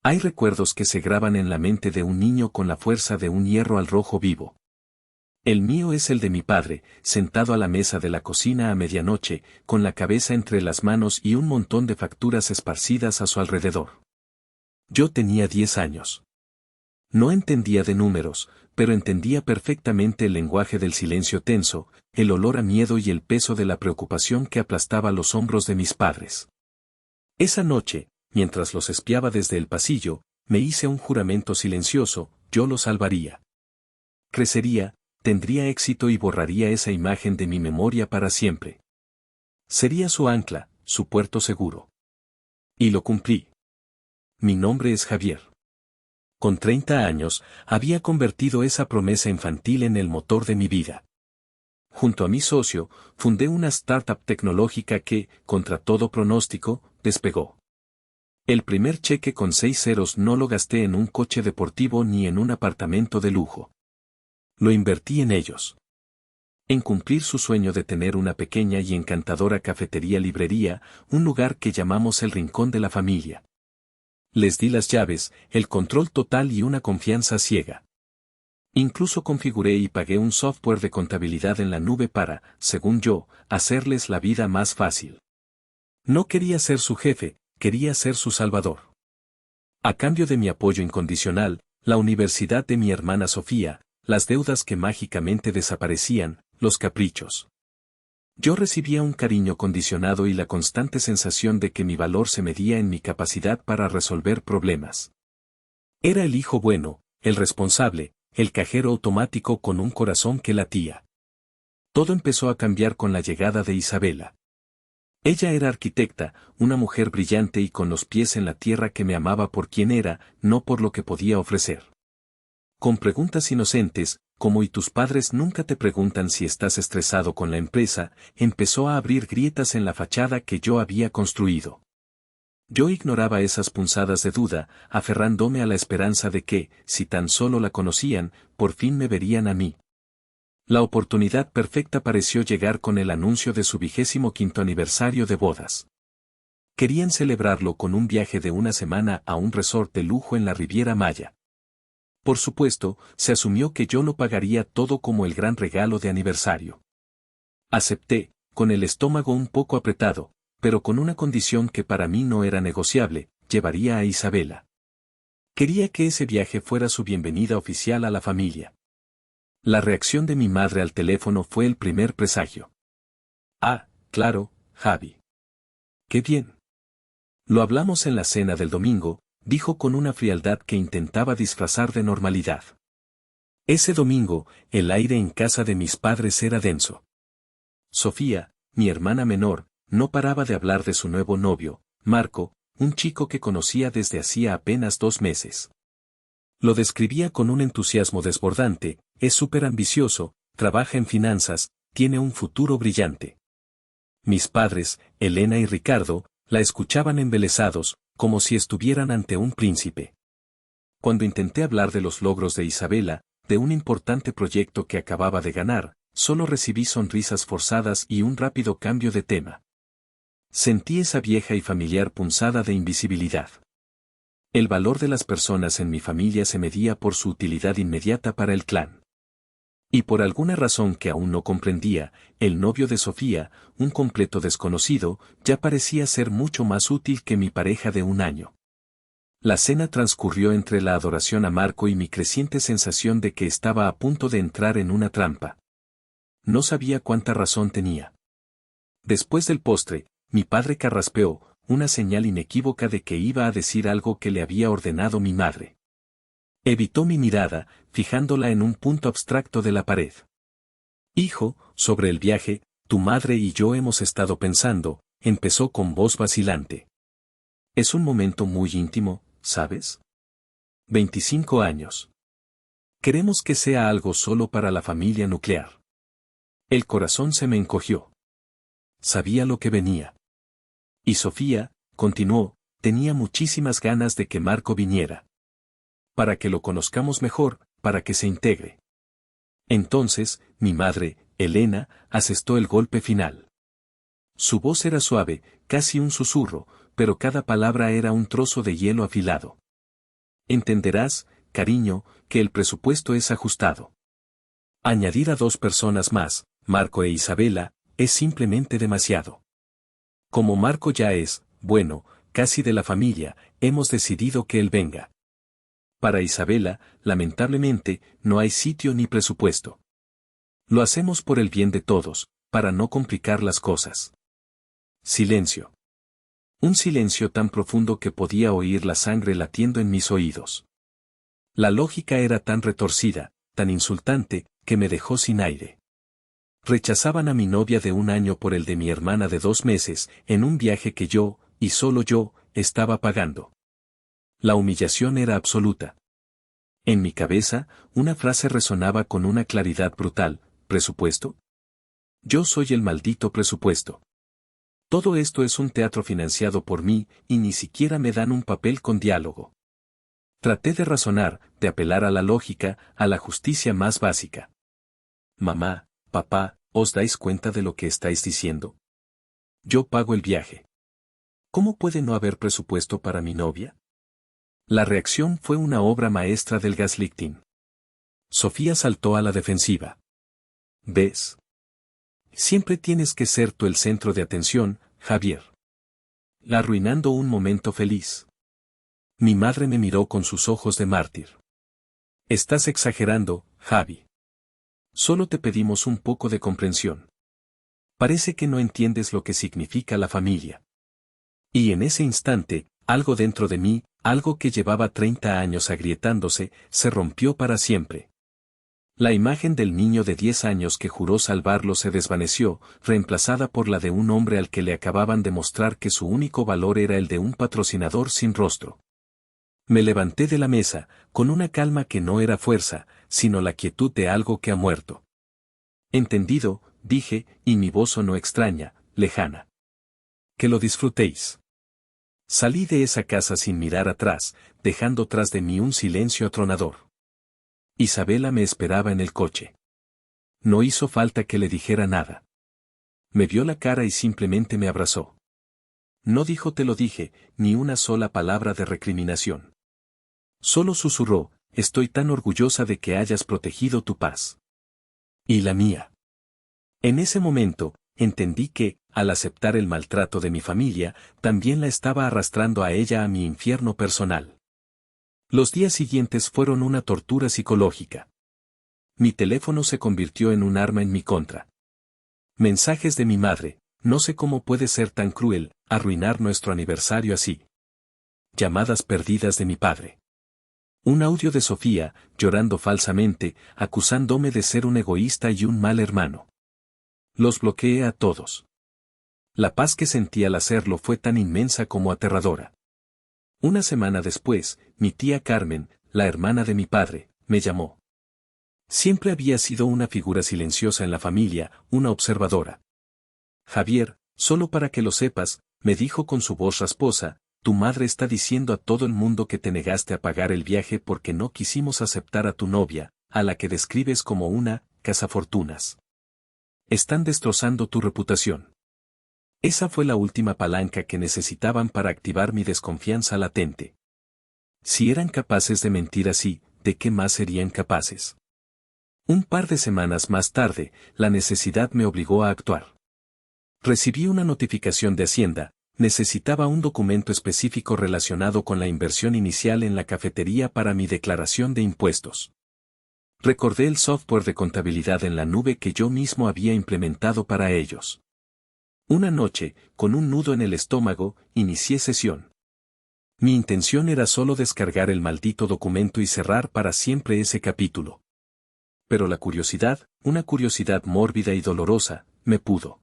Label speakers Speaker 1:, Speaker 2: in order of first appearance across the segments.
Speaker 1: Hay recuerdos que se graban en la mente de un niño con la fuerza de un hierro al rojo vivo. El mío es el de mi padre, sentado a la mesa de la cocina a medianoche, con la cabeza entre las manos y un montón de facturas esparcidas a su alrededor. Yo tenía 10 años. No entendía de números, pero entendía perfectamente el lenguaje del silencio tenso, el olor a miedo y el peso de la preocupación que aplastaba los hombros de mis padres. Esa noche, mientras los espiaba desde el pasillo, me hice un juramento silencioso: yo los salvaría. Crecería, tendría éxito y borraría esa imagen de mi memoria para siempre. Sería su ancla, su puerto seguro. Y lo cumplí. Mi nombre es Javier. Con 30 años, había convertido esa promesa infantil en el motor de mi vida. Junto a mi socio, fundé una startup tecnológica que, contra todo pronóstico, despegó. El primer cheque con 6 ceros no lo gasté en un coche deportivo ni en un apartamento de lujo. Lo invertí en ellos. En cumplir su sueño de tener una pequeña y encantadora cafetería-librería, un lugar que llamamos el Rincón de la Familia. Les di las llaves, el control total y una confianza ciega. Incluso configuré y pagué un software de contabilidad en la nube para, según yo, hacerles la vida más fácil. No quería ser su jefe, quería ser su salvador. A cambio de mi apoyo incondicional, la universidad de mi hermana Sofía, las deudas que mágicamente desaparecían, los caprichos. Yo recibía un cariño condicionado y la constante sensación de que mi valor se medía en mi capacidad para resolver problemas. Era el hijo bueno, el responsable, el cajero automático con un corazón que latía. Todo empezó a cambiar con la llegada de Isabela. Ella era arquitecta, una mujer brillante y con los pies en la tierra que me amaba por quien era, no por lo que podía ofrecer. Con preguntas inocentes, como ¿y tus padres nunca te preguntan si estás estresado con la empresa?, empezó a abrir grietas en la fachada que yo había construido. Yo ignoraba esas punzadas de duda, aferrándome a la esperanza de que, si tan solo la conocían, por fin me verían a mí. La oportunidad perfecta pareció llegar con el anuncio de su 25º aniversario de bodas. Querían celebrarlo con un viaje de una semana a un resort de lujo en la Riviera Maya. Por supuesto, se asumió que yo lo pagaría todo como el gran regalo de aniversario. Acepté, con el estómago un poco apretado, pero con una condición que para mí no era negociable: llevaría a Isabela. Quería que ese viaje fuera su bienvenida oficial a la familia. La reacción de mi madre al teléfono fue el primer presagio. Ah, claro, Javi. ¡Qué bien! Lo hablamos en la cena del domingo, dijo con una frialdad que intentaba disfrazar de normalidad. Ese domingo, el aire en casa de mis padres era denso. Sofía, mi hermana menor, no paraba de hablar de su nuevo novio, Marco, un chico que conocía desde hacía apenas 2 meses. Lo describía con un entusiasmo desbordante: es súper ambicioso, trabaja en finanzas, tiene un futuro brillante. Mis padres, Elena y Ricardo, la escuchaban embelesados, como si estuvieran ante un príncipe. Cuando intenté hablar de los logros de Isabela, de un importante proyecto que acababa de ganar, solo recibí sonrisas forzadas y un rápido cambio de tema. Sentí esa vieja y familiar punzada de invisibilidad. El valor de las personas en mi familia se medía por su utilidad inmediata para el clan. Y por alguna razón que aún no comprendía, el novio de Sofía, un completo desconocido, ya parecía ser mucho más útil que mi pareja de 1 año. La cena transcurrió entre la adoración a Marco y mi creciente sensación de que estaba a punto de entrar en una trampa. No sabía cuánta razón tenía. Después del postre, mi padre carraspeó, una señal inequívoca de que iba a decir algo que le había ordenado mi madre. Evitó mi mirada, fijándola en un punto abstracto de la pared. Hijo, sobre el viaje, tu madre y yo hemos estado pensando, empezó con voz vacilante. Es un momento muy íntimo, ¿sabes? 25 años. Queremos que sea algo solo para la familia nuclear. El corazón se me encogió. Sabía lo que venía. Y Sofía, continuó, tenía muchísimas ganas de que Marco viniera. Para que lo conozcamos mejor, para que se integre. Entonces, mi madre, Elena, asestó el golpe final. Su voz era suave, casi un susurro, pero cada palabra era un trozo de hielo afilado. Entenderás, cariño, que el presupuesto es ajustado. Añadir a 2 personas más, Marco e Isabela, es simplemente demasiado. Como Marco ya es, bueno, casi de la familia, hemos decidido que él venga. Para Isabela, lamentablemente, no hay sitio ni presupuesto. Lo hacemos por el bien de todos, para no complicar las cosas. Silencio. Un silencio tan profundo que podía oír la sangre latiendo en mis oídos. La lógica era tan retorcida, tan insultante, que me dejó sin aire. Rechazaban a mi novia de 1 año por el de mi hermana de 2 meses, en un viaje que yo, y solo yo, estaba pagando. La humillación era absoluta. En mi cabeza, una frase resonaba con una claridad brutal: ¿presupuesto? Yo soy el maldito presupuesto. Todo esto es un teatro financiado por mí, y ni siquiera me dan un papel con diálogo. Traté de razonar, de apelar a la lógica, a la justicia más básica. Mamá, papá, ¿os dais cuenta de lo que estáis diciendo? Yo pago el viaje. ¿Cómo puede no haber presupuesto para mi novia? La reacción fue una obra maestra del gaslighting. Sofía saltó a la defensiva. ¿Ves? Siempre tienes que ser tú el centro de atención, Javier. Arruinando un momento feliz. Mi madre me miró con sus ojos de mártir. Estás exagerando, Javi. Solo te pedimos un poco de comprensión. Parece que no entiendes lo que significa la familia. Y en ese instante, algo dentro de mí, algo que llevaba 30 años agrietándose, se rompió para siempre. La imagen del niño de 10 años que juró salvarlo se desvaneció, reemplazada por la de un hombre al que le acababan de mostrar que su único valor era el de un patrocinador sin rostro. Me levanté de la mesa, con una calma que no era fuerza, sino la quietud de algo que ha muerto. Entendido, dije, y mi voz sonó extraña, lejana. Que lo disfrutéis. Salí de esa casa sin mirar atrás, dejando tras de mí un silencio atronador. Isabela me esperaba en el coche. No hizo falta que le dijera nada. Me vio la cara y simplemente me abrazó. No dijo te lo dije, ni una sola palabra de recriminación. Solo susurró, estoy tan orgullosa de que hayas protegido tu paz. Y la mía. En ese momento, entendí que, al aceptar el maltrato de mi familia, también la estaba arrastrando a ella a mi infierno personal. Los días siguientes fueron una tortura psicológica. Mi teléfono se convirtió en un arma en mi contra. Mensajes de mi madre, no sé cómo puede ser tan cruel, arruinar nuestro aniversario así. Llamadas perdidas de mi padre. Un audio de Sofía, llorando falsamente, acusándome de ser un egoísta y un mal hermano. Los bloqueé a todos. La paz que sentí al hacerlo fue tan inmensa como aterradora. Una semana después, mi tía Carmen, la hermana de mi padre, me llamó. Siempre había sido una figura silenciosa en la familia, una observadora. Javier, solo para que lo sepas, me dijo con su voz rasposa, tu madre está diciendo a todo el mundo que te negaste a pagar el viaje porque no quisimos aceptar a tu novia, a la que describes como una cazafortunas. Están destrozando tu reputación. Esa fue la última palanca que necesitaban para activar mi desconfianza latente. Si eran capaces de mentir así, ¿de qué más serían capaces? Un par de semanas más tarde, la necesidad me obligó a actuar. Recibí una notificación de Hacienda, necesitaba un documento específico relacionado con la inversión inicial en la cafetería para mi declaración de impuestos. Recordé el software de contabilidad en la nube que yo mismo había implementado para ellos. Una noche, con un nudo en el estómago, inicié sesión. Mi intención era solo descargar el maldito documento y cerrar para siempre ese capítulo. Pero la curiosidad, una curiosidad mórbida y dolorosa, me pudo.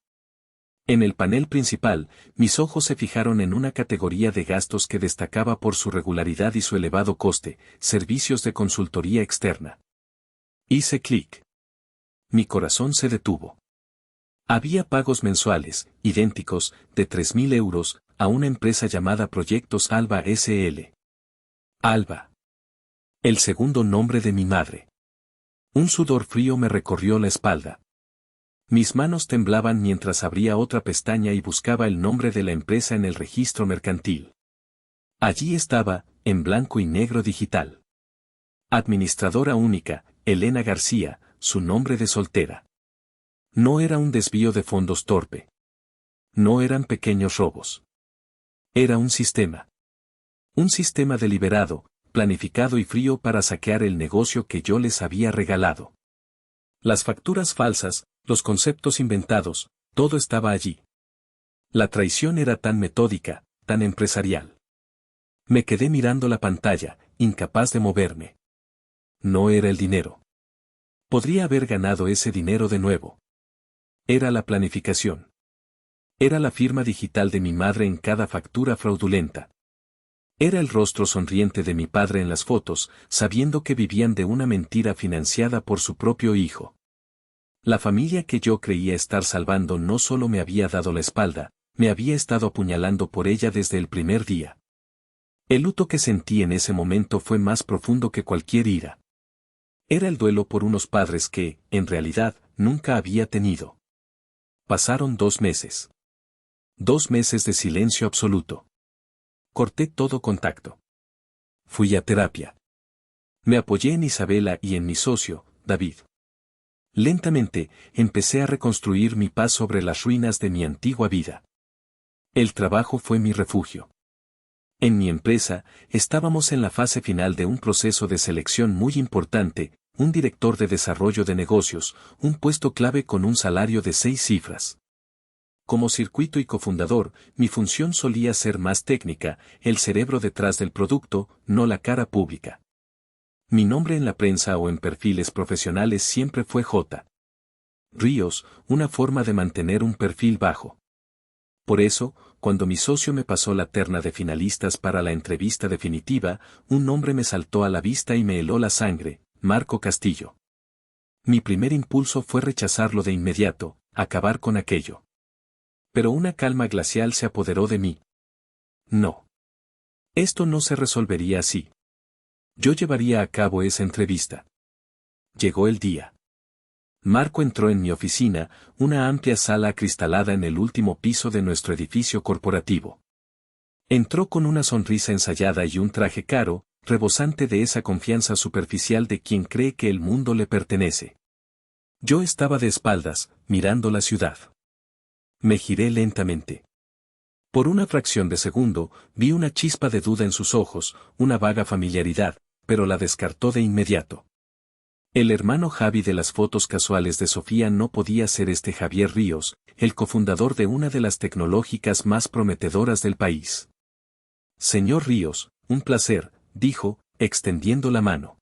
Speaker 1: En el panel principal, mis ojos se fijaron en una categoría de gastos que destacaba por su regularidad y su elevado coste, servicios de consultoría externa. Hice clic. Mi corazón se detuvo. Había pagos mensuales, idénticos, de 3.000 euros, a una empresa llamada Proyectos Alba S.L. Alba. El segundo nombre de mi madre. Un sudor frío me recorrió la espalda. Mis manos temblaban mientras abría otra pestaña y buscaba el nombre de la empresa en el registro mercantil. Allí estaba, en blanco y negro digital. Administradora única, Elena García, su nombre de soltera. No era un desvío de fondos torpe. No eran pequeños robos. Era un sistema. Un sistema deliberado, planificado y frío para saquear el negocio que yo les había regalado. Las facturas falsas, los conceptos inventados, todo estaba allí. La traición era tan metódica, tan empresarial. Me quedé mirando la pantalla, incapaz de moverme. No era el dinero. Podría haber ganado ese dinero de nuevo. Era la planificación. Era la firma digital de mi madre en cada factura fraudulenta. Era el rostro sonriente de mi padre en las fotos, sabiendo que vivían de una mentira financiada por su propio hijo. La familia que yo creía estar salvando no solo me había dado la espalda, me había estado apuñalando por ella desde el primer día. El luto que sentí en ese momento fue más profundo que cualquier ira. Era el duelo por unos padres que, en realidad, nunca había tenido. Pasaron 2 meses. 2 meses de silencio absoluto. Corté todo contacto. Fui a terapia. Me apoyé en Isabela y en mi socio, David. Lentamente, empecé a reconstruir mi paz sobre las ruinas de mi antigua vida. El trabajo fue mi refugio. En mi empresa, estábamos en la fase final de un proceso de selección muy importante, un director de desarrollo de negocios, un puesto clave con un salario de 6 cifras. Como circuito y cofundador, mi función solía ser más técnica, el cerebro detrás del producto, no la cara pública. Mi nombre en la prensa o en perfiles profesionales siempre fue J. Ríos, una forma de mantener un perfil bajo. Por eso, cuando mi socio me pasó la terna de finalistas para la entrevista definitiva, un nombre me saltó a la vista y me heló la sangre, Marco Castillo. Mi primer impulso fue rechazarlo de inmediato, acabar con aquello. Pero una calma glacial se apoderó de mí. No. Esto no se resolvería así. Yo llevaría a cabo esa entrevista. Llegó el día. Marco entró en mi oficina, una amplia sala acristalada en el último piso de nuestro edificio corporativo. Entró con una sonrisa ensayada y un traje caro, rebosante de esa confianza superficial de quien cree que el mundo le pertenece. Yo estaba de espaldas, mirando la ciudad. Me giré lentamente. Por una fracción de segundo, vi una chispa de duda en sus ojos, una vaga familiaridad, pero la descartó de inmediato. El hermano Javi de las fotos casuales de Sofía no podía ser este Javier Ríos, el cofundador de una de las tecnológicas más prometedoras del país. Señor Ríos, un placer, dijo, extendiendo la mano.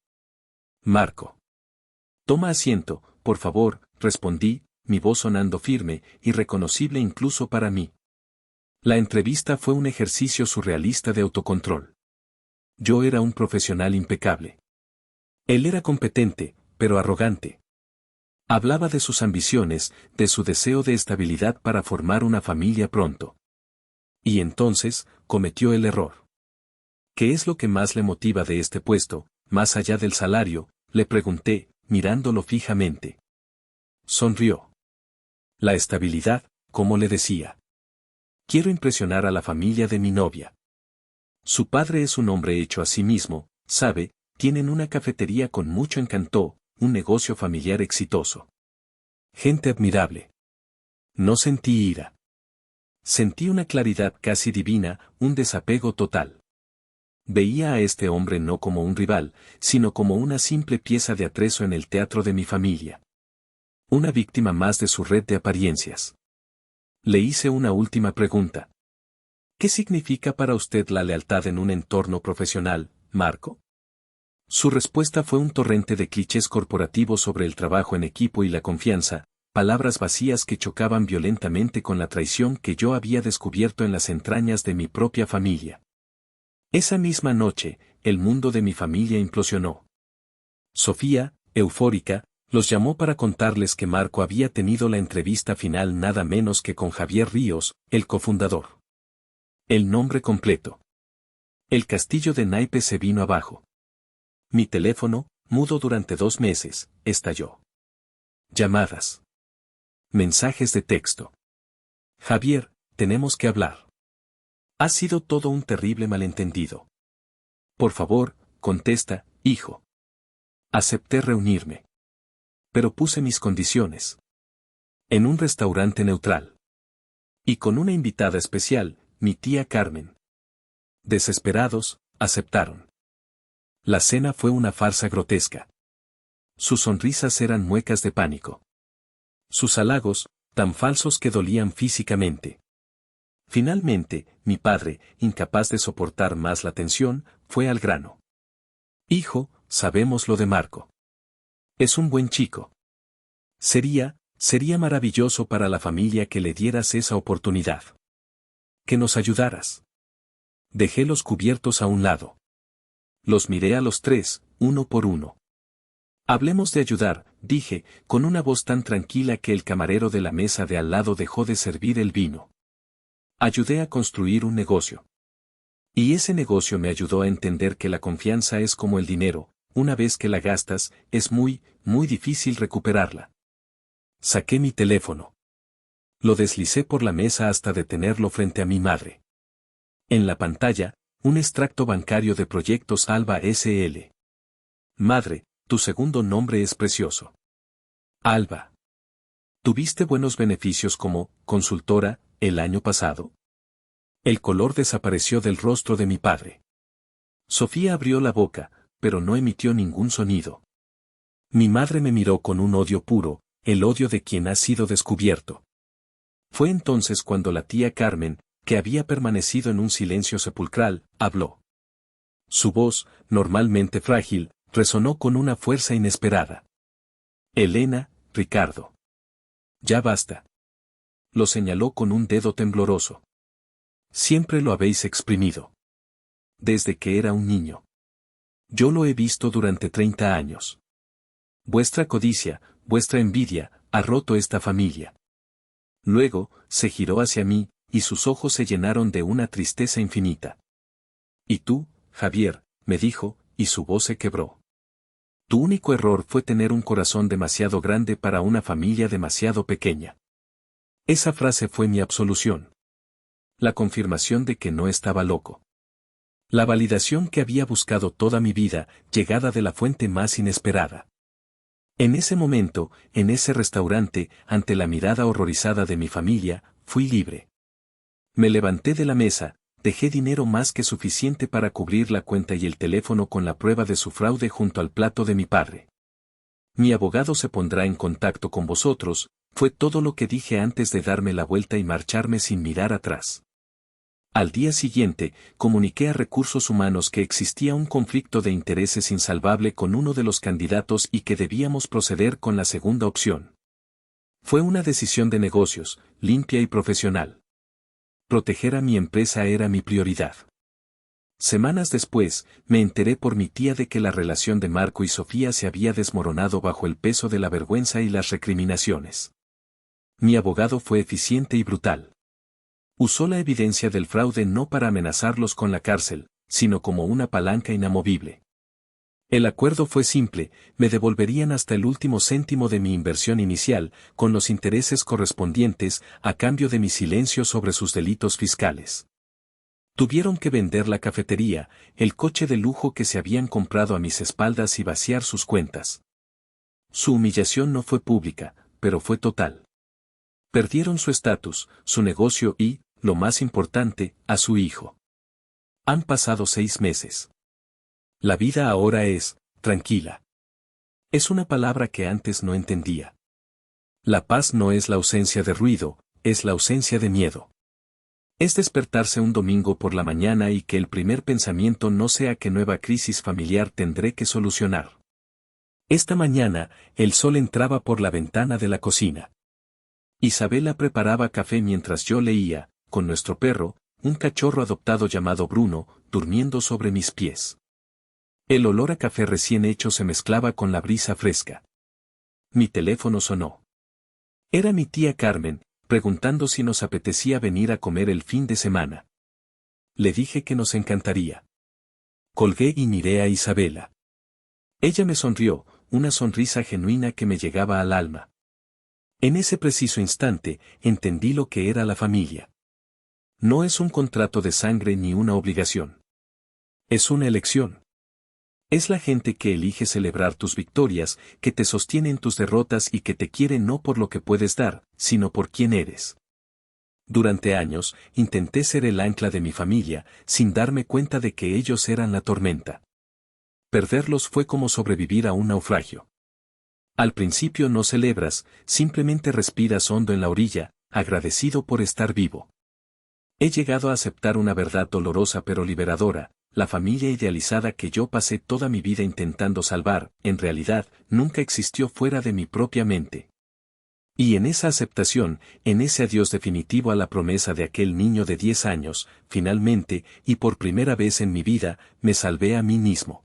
Speaker 1: Marco. Toma asiento, por favor, respondí, mi voz sonando firme, irreconocible incluso para mí. La entrevista fue un ejercicio surrealista de autocontrol. Yo era un profesional impecable. Él era competente, pero arrogante. Hablaba de sus ambiciones, de su deseo de estabilidad para formar una familia pronto. Y entonces, cometió el error. ¿Qué es lo que más le motiva de este puesto, más allá del salario?, le pregunté, mirándolo fijamente. Sonrió. La estabilidad, como le decía. Quiero impresionar a la familia de mi novia. Su padre es un hombre hecho a sí mismo, sabe, tienen una cafetería con mucho encanto, un negocio familiar exitoso. Gente admirable. No sentí ira. Sentí una claridad casi divina, un desapego total. Veía a este hombre no como un rival, sino como una simple pieza de atrezo en el teatro de mi familia. Una víctima más de su red de apariencias. Le hice una última pregunta. ¿Qué significa para usted la lealtad en un entorno profesional, Marco? Su respuesta fue un torrente de clichés corporativos sobre el trabajo en equipo y la confianza, palabras vacías que chocaban violentamente con la traición que yo había descubierto en las entrañas de mi propia familia. Esa misma noche, el mundo de mi familia implosionó. Sofía, eufórica, los llamó para contarles que Marco había tenido la entrevista final nada menos que con Javier Ríos, el cofundador. El nombre completo. El castillo de naipes se vino abajo. Mi teléfono, mudo durante 2 meses, estalló. Llamadas. Mensajes de texto. Javier, tenemos que hablar. Ha sido todo un terrible malentendido. Por favor, contesta, hijo. Acepté reunirme. Pero puse mis condiciones. En un restaurante neutral. Y con una invitada especial, mi tía Carmen. Desesperados, aceptaron. La cena fue una farsa grotesca. Sus sonrisas eran muecas de pánico. Sus halagos, tan falsos que dolían físicamente. Finalmente, mi padre, incapaz de soportar más la tensión, fue al grano. Hijo, sabemos lo de Marco. Es un buen chico. Sería maravilloso para la familia que le dieras esa oportunidad. Que nos ayudaras. Dejé los cubiertos a un lado. Los miré a los tres, uno por uno. Hablemos de ayudar, dije, con una voz tan tranquila que el camarero de la mesa de al lado dejó de servir el vino. Ayudé a construir un negocio. Y ese negocio me ayudó a entender que la confianza es como el dinero, una vez que la gastas, es muy difícil recuperarla. Saqué mi teléfono. Lo deslicé por la mesa hasta detenerlo frente a mi madre. En la pantalla, un extracto bancario de Proyectos Alba S.L. Madre, tu segundo nombre es precioso. Alba. ¿Tuviste buenos beneficios como consultora el año pasado? El color desapareció del rostro de mi padre. Sofía abrió la boca, pero no emitió ningún sonido. Mi madre me miró con un odio puro, el odio de quien ha sido descubierto. Fue entonces cuando la tía Carmen, que había permanecido en un silencio sepulcral, habló. Su voz, normalmente frágil, resonó con una fuerza inesperada. Elena, Ricardo. Ya basta. Lo señaló con un dedo tembloroso. Siempre lo habéis exprimido. Desde que era un niño. Yo lo he visto durante 30 años. Vuestra codicia, vuestra envidia, ha roto esta familia. Luego, se giró hacia mí, y sus ojos se llenaron de una tristeza infinita. Y tú, Javier, me dijo, y su voz se quebró. Tu único error fue tener un corazón demasiado grande para una familia demasiado pequeña. Esa frase fue mi absolución. La confirmación de que no estaba loco. La validación que había buscado toda mi vida, llegada de la fuente más inesperada. En ese momento, en ese restaurante, ante la mirada horrorizada de mi familia, fui libre. Me levanté de la mesa, dejé dinero más que suficiente para cubrir la cuenta y el teléfono con la prueba de su fraude junto al plato de mi padre. Mi abogado se pondrá en contacto con vosotros, fue todo lo que dije antes de darme la vuelta y marcharme sin mirar atrás. Al día siguiente, comuniqué a Recursos Humanos que existía un conflicto de intereses insalvable con uno de los candidatos y que debíamos proceder con la segunda opción. Fue una decisión de negocios, limpia y profesional. Proteger a mi empresa era mi prioridad. Semanas después, me enteré por mi tía de que la relación de Marco y Sofía se había desmoronado bajo el peso de la vergüenza y las recriminaciones. Mi abogado fue eficiente y brutal. Usó la evidencia del fraude no para amenazarlos con la cárcel, sino como una palanca inamovible. El acuerdo fue simple, me devolverían hasta el último céntimo de mi inversión inicial, con los intereses correspondientes, a cambio de mi silencio sobre sus delitos fiscales. Tuvieron que vender la cafetería, el coche de lujo que se habían comprado a mis espaldas y vaciar sus cuentas. Su humillación no fue pública, pero fue total. Perdieron su estatus, su negocio y, lo más importante, a su hijo. Han pasado 6 meses. La vida ahora es, tranquila. Es una palabra que antes no entendía. La paz no es la ausencia de ruido, es la ausencia de miedo. Es despertarse un domingo por la mañana y que el primer pensamiento no sea qué nueva crisis familiar tendré que solucionar. Esta mañana, el sol entraba por la ventana de la cocina. Isabela preparaba café mientras yo leía, con nuestro perro, un cachorro adoptado llamado Bruno, durmiendo sobre mis pies. El olor a café recién hecho se mezclaba con la brisa fresca. Mi teléfono sonó. Era mi tía Carmen, preguntando si nos apetecía venir a comer el fin de semana. Le dije que nos encantaría. Colgué y miré a Isabela. Ella me sonrió, una sonrisa genuina que me llegaba al alma. En ese preciso instante, entendí lo que era la familia. No es un contrato de sangre ni una obligación. Es una elección. Es la gente que elige celebrar tus victorias, que te sostiene en tus derrotas y que te quiere no por lo que puedes dar, sino por quién eres. Durante años, intenté ser el ancla de mi familia, sin darme cuenta de que ellos eran la tormenta. Perderlos fue como sobrevivir a un naufragio. Al principio no celebras, simplemente respiras hondo en la orilla, agradecido por estar vivo. He llegado a aceptar una verdad dolorosa pero liberadora: la familia idealizada que yo pasé toda mi vida intentando salvar, en realidad, nunca existió fuera de mi propia mente. Y en esa aceptación, en ese adiós definitivo a la promesa de aquel niño de 10 años, finalmente, y por primera vez en mi vida, me salvé a mí mismo.